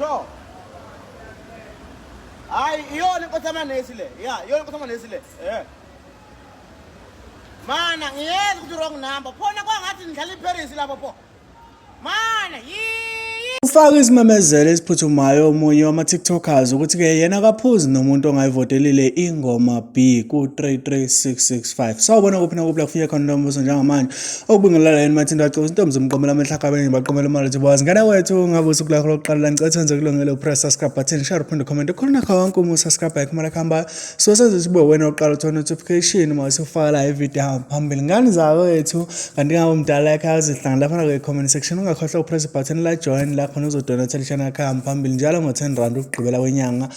Bro. Hayi iyona inkosi amanesi le. Yeah, iyona inkosi amanesi le. Mana ngiyeza ukuthi wrong number. Phona kwangathi ngidlala iParis lapho pho. Mana Ufaka izimemezelo eziphuthumayo omunye wama-TikTokers ukuthi-ke yena akaphuzi nomuntu ongayivotelile ingoma B ku-33665. Sawubona kuphi nakuphi la kufike khona lo mbuzo njengamanje okubingelela yini mathinda acobisa intombi zomqomela amehla kabeni baqomela imali ukuthi bowazi ngane wethu ngabe usuku lakho lokuqala la ngicela senze kulungele upress subscribe button share uphinde comment khona nakho wonke umuntu subscribe kumala khamba so senze sibe wena oqala uthola notification uma usufaka la ivideo hamba phambili ngani zawo wethu kanti ngabe umdala yakhe azihlanga lapha na comment section ungakhohlwa upress button la join la khona uzodonate channel yakhe phambili njalo ngo-10 ukugqibela kwenyanga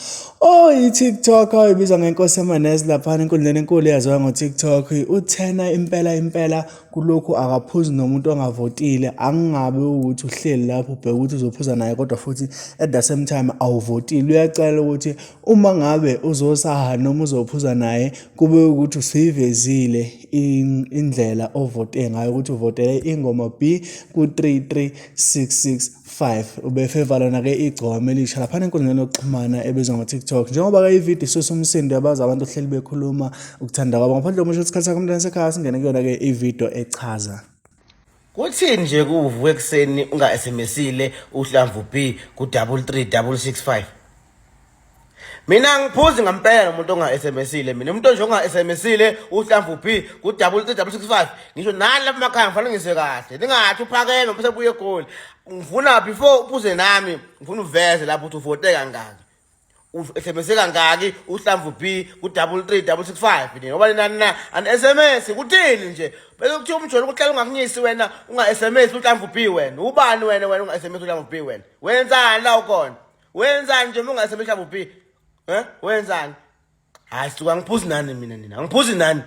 i-TikTok oyibizwa ngenkosi yamanesi lapha enkundleni enkulu yaziwa ngo-TikTok uthena impela kulokhu akaphuzi nomuntu ongavotile angingabe ukuthi uhleli lapho ubheka ukuthi uzophuza naye kodwa futhi at the same time awuvotile uyacela ukuthi uma ngabe uzosaha noma uzophuza naye kube ukuthi usivezile indlela ovote ngayo ukuthi uvotele ingoma B ku-33665 ubefevala na-ke igcoma elisha lapha enkundleni yokuxhumana ebizwa ngo-TikTok njengoba ke ividiyo isusa umsindo yabazi abantu ohleli bekhuluma ukuthanda kwabo ngaphandle komusho isikhathi sakho umntwana sekhaya singene kuyona-ke ividiyo echaza kuthini nje kuvuka ekseni unga SMSile uhlamvu B ku-33665. Mina ngiphuzi ngempela nomuntu onga SMSile mina umuntu nje onga SMSile uhlamvu B ku-33665 ngisho nani lapha emakhaya ngifanele ngise kahle ningathi uphakeme bese buye egoli ngifuna before uphuze nami ngifuna uveze lapho uthi uvote kangaki SMS kangaki uhlamvu B ku-33665 ngoba nina an SMS kuthini nje bese kuthi umjolo ukuhlela ungakunyisi wena unga SMS uhlamvu B wena ubani wena unga SMS uhlamvu B wena wenzani la ukhona wenzani nje unga SMS uhlamvu B wenzani hayi suka ngiphuzi nani mina nina ngiphuzi nani